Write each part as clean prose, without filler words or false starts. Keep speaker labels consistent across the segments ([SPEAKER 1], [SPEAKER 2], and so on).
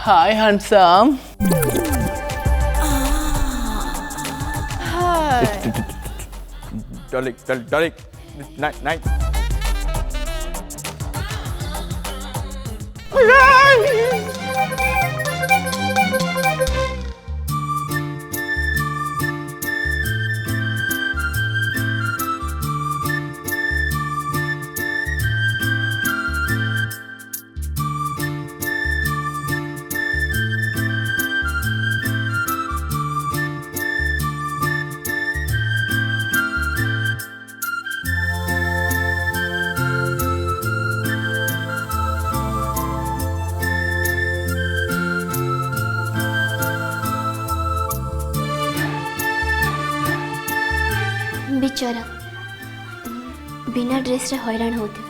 [SPEAKER 1] Hi, handsome.
[SPEAKER 2] Hi. Darling. Night.
[SPEAKER 3] बेचारा बिना dress रे हैरान होते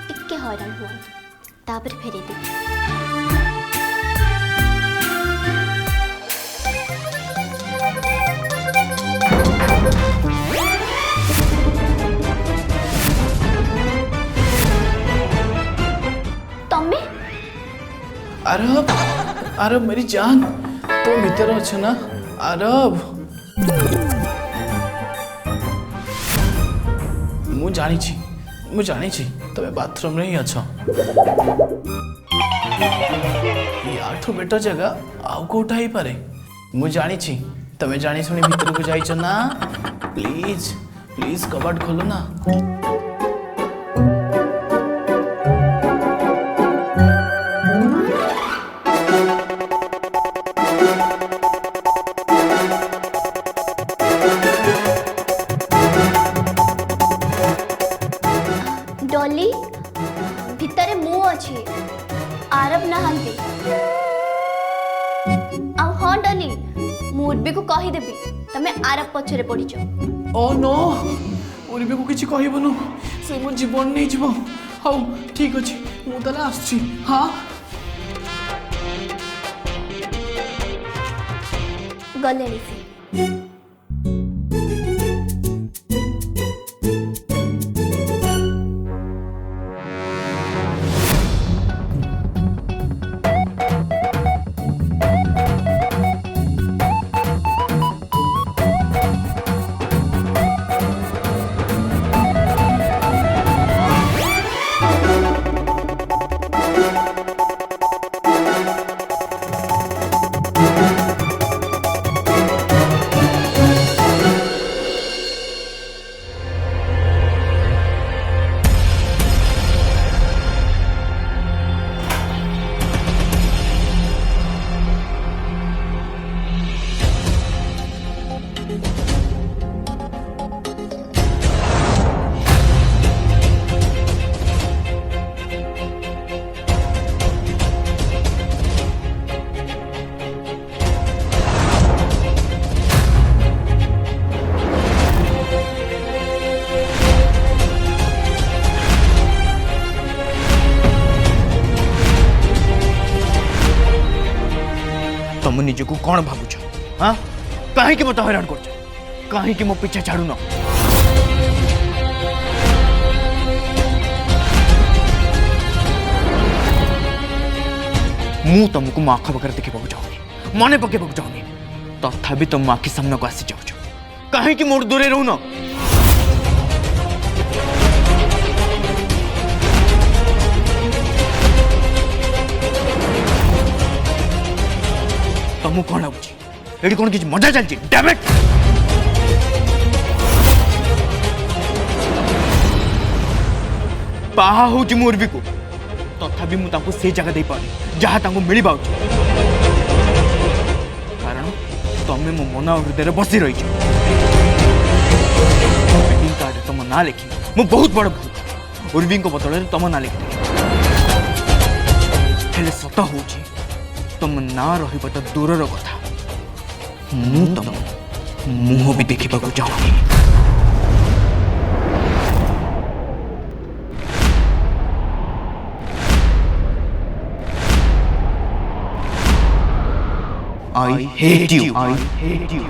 [SPEAKER 3] टिके हैरान हुआ तापर फेरे दे तम्मे
[SPEAKER 1] अरब मेरी जान तो भीतर अच्छे ना अरब मु जानी तमे बाथरूम रे ही अच्छो ये आठो बेटर जगह आउ कोटा ही पारे मु जानी तमे जानी सुनी भीतर को जाइछ ना प्लीज कबाट खोलो ना
[SPEAKER 3] डॉली भितरे मु अच्छी आरब नहांती आउ हाँ डॉली मु उर्बी को कही देबी तमे आरब पछरे पड़ीच
[SPEAKER 1] ओ नो उर्बी को किछि कहबनु से मो जीवन नहीं जीव हाउ ठीक अछि मु तला आछि हां
[SPEAKER 3] गलेनी से
[SPEAKER 2] तुम निज को कौन भावुच हाँ कहीं मत हैरान कर कहीं मो पीछे छाड़ू न मु तुमको मो आख पाखे देखा चाहूनी मन पकेबा चाहूनी तथापि तुम आखि सामने को आसी जाऊच कहीं मोर दूरे रहून तुमको कौन लगुच ये कौन किसी मजा चलती डैमेट बाहा हूँ मुर्बी को तथापि मुझे से जगह दे पारे जहाँ मिल पाऊँ कारण तुम्हें मो मन हृदय बसी रही कार्ड तुम ना लिखी मु बहुत बड़ भूल उर्वी बदल तुम ना लिखी हेले सत हूँ तुम ना रही तो दूर कथा तुम मुह भी देखा चाहूनी I hate you. I hate you.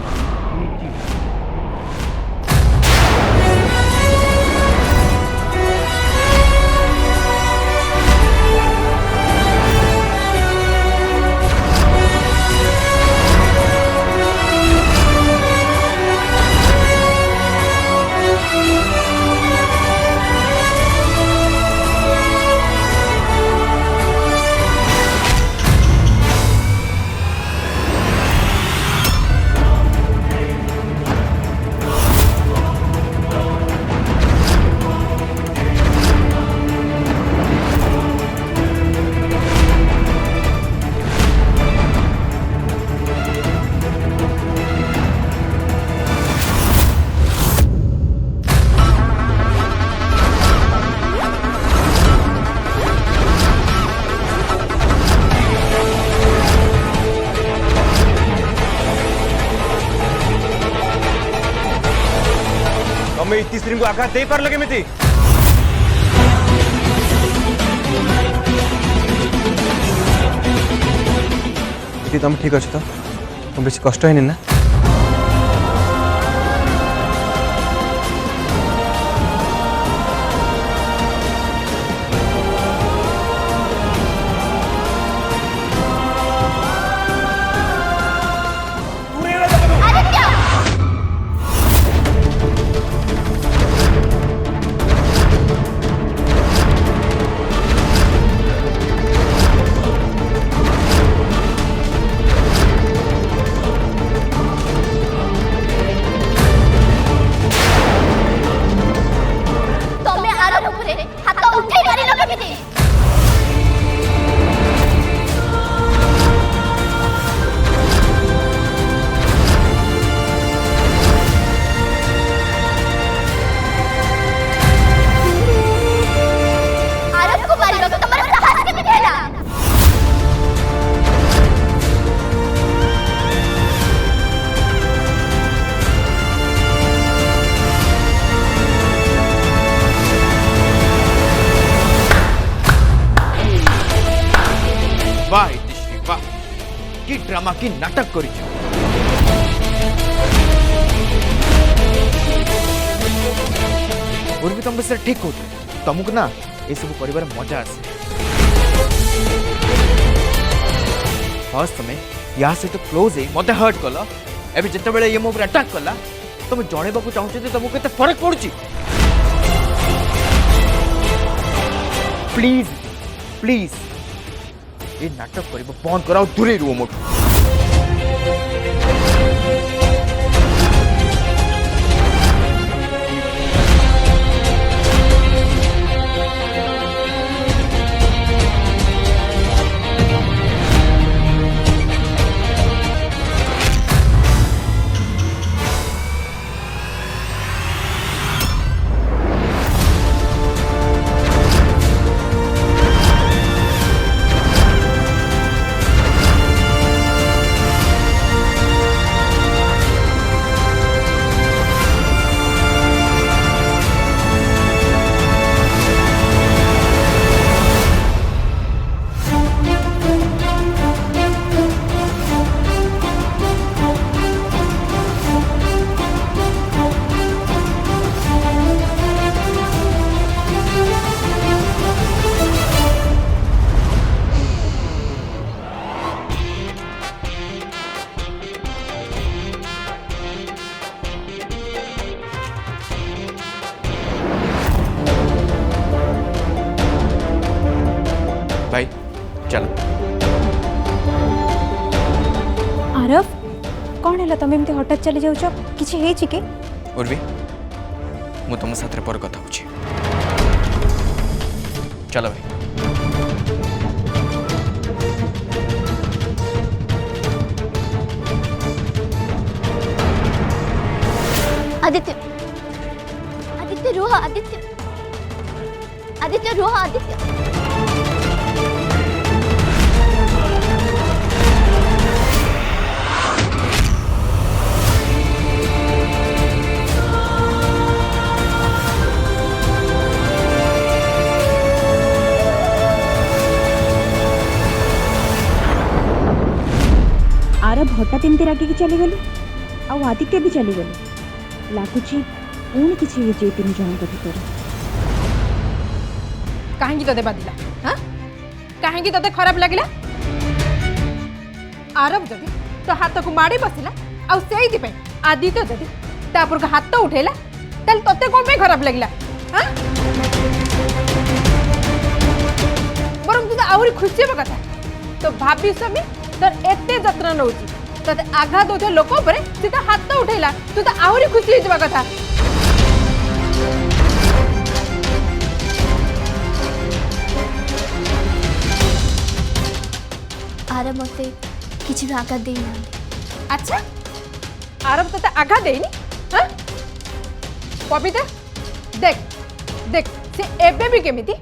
[SPEAKER 4] तमें इतिश्री को आघात दे पारल केमिति इति तुम ठीक अच्छे तो तुम बेसी कष्ट है ना
[SPEAKER 3] ତମେ ଆରବ ଉପରେ ହାତ ଉଠେଇ ପାରିଲ କେମିତି? ଆରବକୁ ମାରିବାକୁ ତମର ସାହସ କେମିତି ହେଲା?
[SPEAKER 2] वाह इतिश्री वाह कि ड्रामा की नाटक करी और भी तुम से ठीक हो तुमको ना ये सब कर मजा आसे फर्स्ट तुम या सहित क्लोज है मत हर्ट कल एवं जिते बड़े ये मो अटैक कला तुम जनवा चाहूँ तुमको केते फरक पड़ुची प्लीज प्लीज ये नाटक कर बंद कराओ दूरे रुओ मोट भाई चलो
[SPEAKER 5] आरव कौन है तुम एमती हठात चली जाऊच किसी है कि
[SPEAKER 2] उर्वी मु तुम साथ पर कथा हो चलो भाई
[SPEAKER 3] आदित्य आदित्य रोह आदित्य आदित्य रोह आदित्य
[SPEAKER 5] आरब हठात एमती रागिकी चलीगले आउ आदित्य भी चलीगले लगुच पुणी किसी तीन जन भर
[SPEAKER 6] कहीं ते बाधिला हाँ कहीं ते खराब लगे आरब जदि तो हाथ को माड़ी बसला आदि आदित्य जदि तापर को हाथ उठेला तेल ते कौन खराब लगे हाँ बरम तू आहरी खुशी हे कथा तो भाभी स्वामी तोर एते जत्न नौ ते आघात होता लोक सी तो हाथ उठेला तू तो आहरी खुशी हो कथा
[SPEAKER 3] आरब मते किसी भी आघात दे ना
[SPEAKER 6] अच्छा आरब तो आघात देनी हाँ पवित्र देख देख से एबे भी केमिति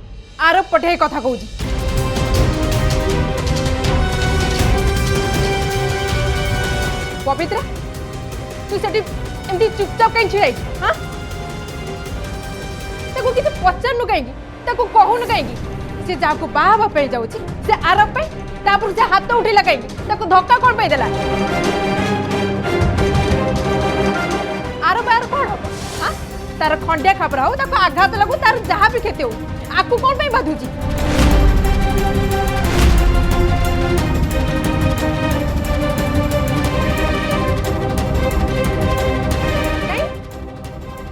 [SPEAKER 6] आरब पठे कथा कहूँ पवित्र तू सेठी एमती चुपचाप कहीं छिड़ा हाँ ताको किसी पचारनु कहीं ताको कहूनु कहीं से जाको बाहा पे जाउची से आरब पे तापर से हाथ उठेला कहीं ताको धक्का कौन पे देला आरब यार कौन हो हां तार खंडिया खबर हो ताको आघात लागू तार जहां भी खेते हो आकू कौन पे बाधुची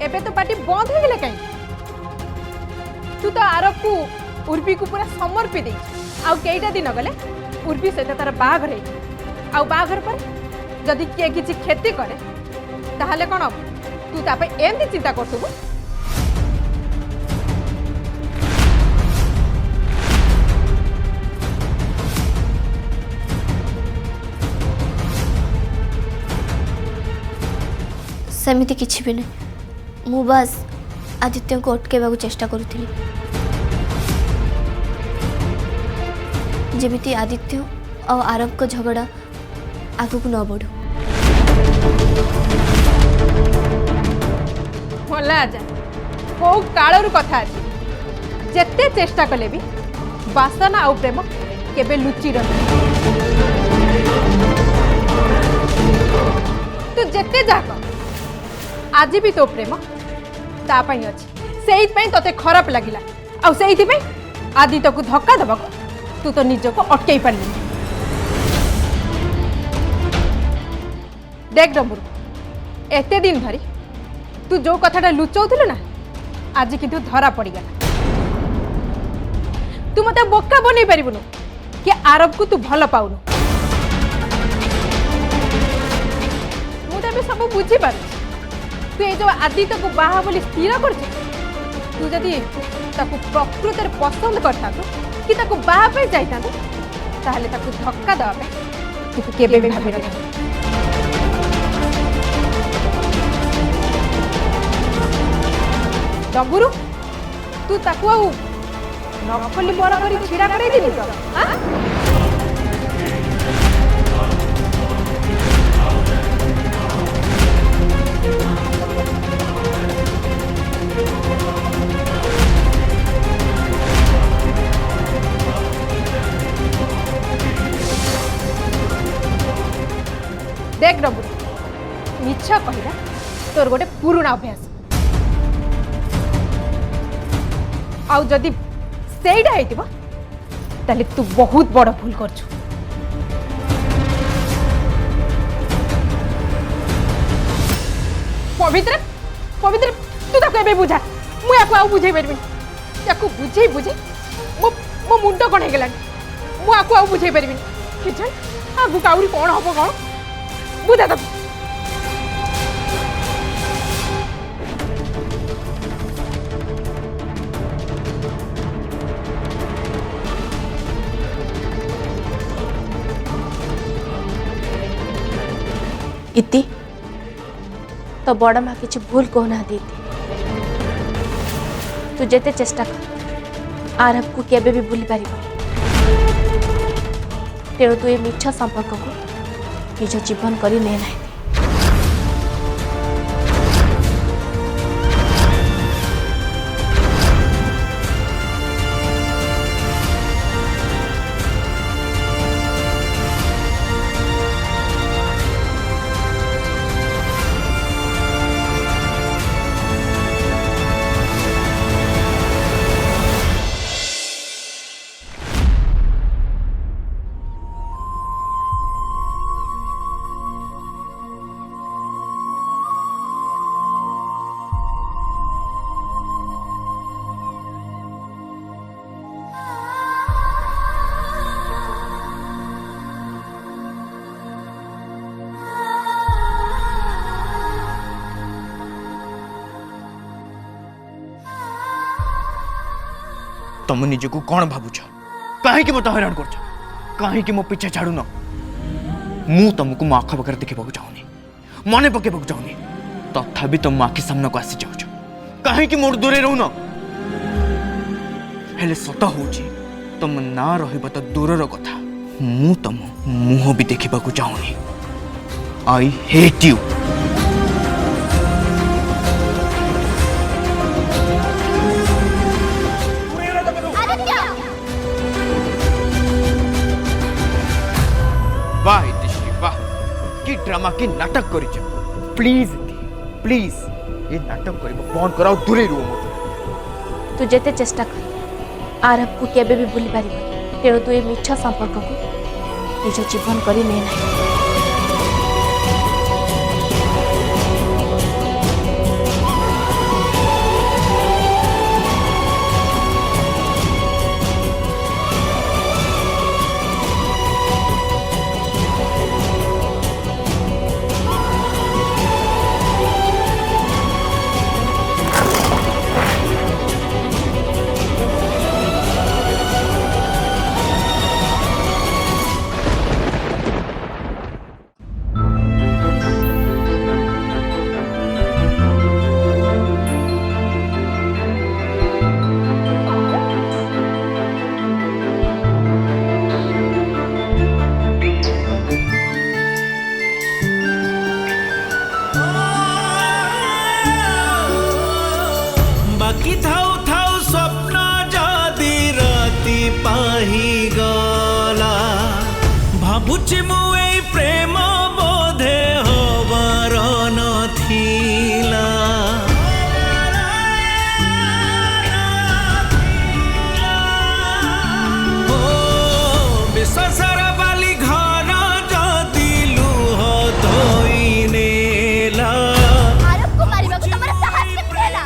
[SPEAKER 6] एबे तो पार्टी बंद हो गले कहीं तू तो आरब को उर्वी को पूरा समर्पित दे आउ केईटा दिन गले उर्वी सहित तार बाघर है आउ बाघर पर जदि के किछि खेती करे ताहले कोन तू तापे एमती चिंता करथुबु
[SPEAKER 3] सेमिति किछि भी नहीं मु बस आदित्य को अटकेबा चेष्टा करुଥିଲି जेमिति आदित्य और आरब को झगड़ा आगु को न बढ़ू
[SPEAKER 6] होला जा को कालरू कथा अछि जेते चेष्टा कले भी वासना और प्रेम केबे लुचि रह तू जेते जाक आज भी तो प्रेम तापाई अच्छी से तोते खराब लगिला आउ से आदित्य को धक्का दबा तू तो निज को अटकई पारि देख डम्बरू एते दिन धरी तू जो कथाटा लुचाउथिलु ना आज किंतु धरा पड़ीगला तू मते बोका बनै पारिबुनु कि आरब को तू भल पाउनु मु तबे सब बुझी पारु तू ये जो आदित्य को बाहा बोली स्थिर कर तू जदि ताकू प्रकृत पसंद करता कि ताकू बाहा पे जाइता ताहले ताकू धक्का दवा पे तू केबे भी भाबी रह डम्बुरु तू ताकू आउ नकली बड़ करी छिड़ा करै दिनी तो हां देख डम्बुरु मिछ कहला तोर गोटे पुराना अभ्यास आउ जदि सेइडा हेतिबो ताले तू बहुत बड़ भूल करछु पवित्र पवित्र तू ताको एबे बुझा मु याको आउ बुझाई परबी याको बुझाई बुझे मो मुंड कोन हे गेलानी मु याको आउ बुझाई परबी कि जन आगु काउरी कोन हबो कोन बुझा तक
[SPEAKER 7] इति तो बड़ माँ किसी भूल कहना दीदी तू जेते चेष्टा कर आरब को केबे भी भूली पार तेणु तू ये मिछ संपर्क को निज जीवन करी ने ना
[SPEAKER 2] तुम निजको कौन भावुच कहीं मत हैरान कर कहीं मो पीछे छाड़ू न मु तुमको मो आखपाखे देखा चाहूनी मन पकेबा चाहूनी तथापि तुम आखि सामना को आसी जाऊच कहीं मोर दूरे रहू न हेले सत हूँ तुम ना रहा तो दूरर कथा मु तुम मुह भी देखा चाहूनी आई हेट यू कि नाटक कर प्लीज प्लीज ये नाटक कर बंद कराओ दूरे रुह मत
[SPEAKER 7] तू जेते चेष्टा कर आरब को केबे भी भूली पारिबो तेणु तू ये मिछा संपर्क को निज जीवन करी ने नहीं।
[SPEAKER 8] बाकी थाउ थाउ स्वप्न जदि राति पाही गला भाबुची मु ए प्रेम बोधे होबार नथिला ओ विश्वासर बाली घर जदि लुह धोई नेला
[SPEAKER 3] आरब को मारिबा को तमरा साहस केमति हैला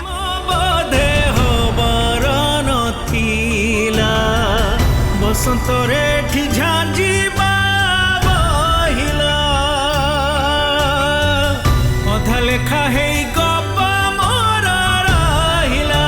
[SPEAKER 8] बोधे होबार नथिला बसंत रे ठी झांझी बहिला अधा लेखा है गप मोर रहिला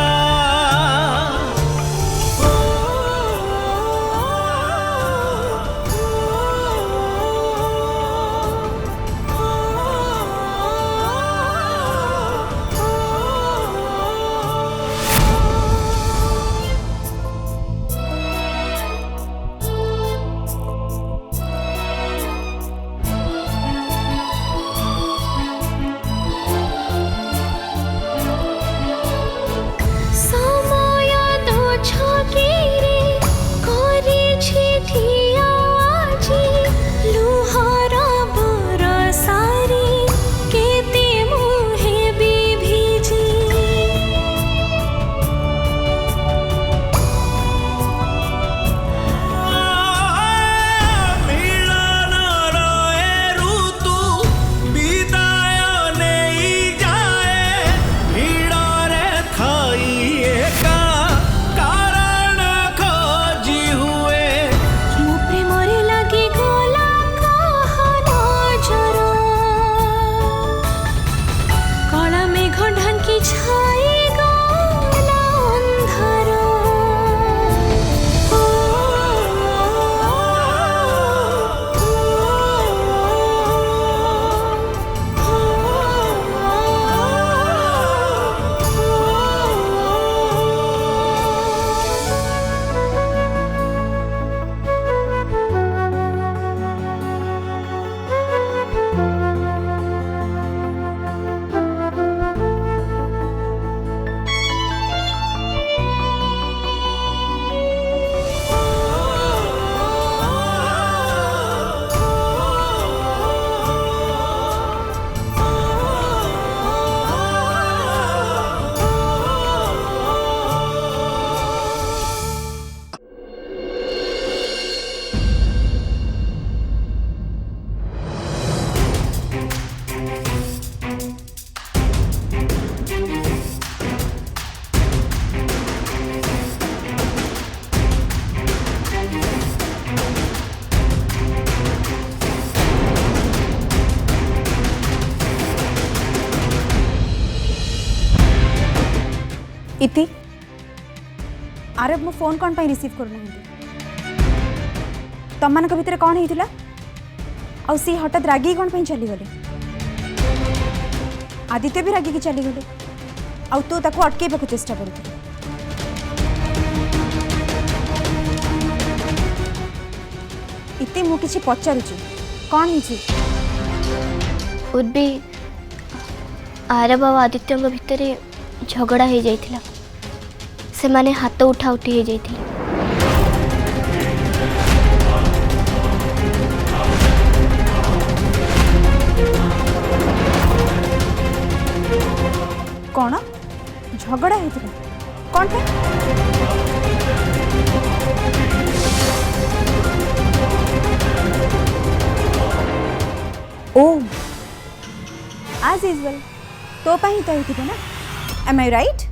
[SPEAKER 3] समय दो छकीरे करे छी ठिया आजी लुहर बरसारी केते मुहे बिभिजी
[SPEAKER 8] मिलन रहे ऋतु विदाय नहीं जाए भीड़रे खाई एका कारण खोजी हुए
[SPEAKER 3] मो प्रेमरे लागी गोला कहा नजर कला मेघ ढांकी छाई गला अंधार
[SPEAKER 5] इति आरब मो फोन कौन रिसीव करूना तम मान भितर कौन होता आ सी हठात रागी कौन चलीगले आदित्य भी रागिकी चलीगले आ तू ताको अटकेबा चेष्टा करू इति मु किछि पचारुछि कौन हिछि
[SPEAKER 3] उर्बी आरब और आदित्य भितर झगड़ा हो जाइथिला से माने हाथ उठा उठी हो जाइथिले
[SPEAKER 5] कौन झगड़ा होता कौन पे ओ आज यूजुअल तो ही तो होती ना एम आई राइट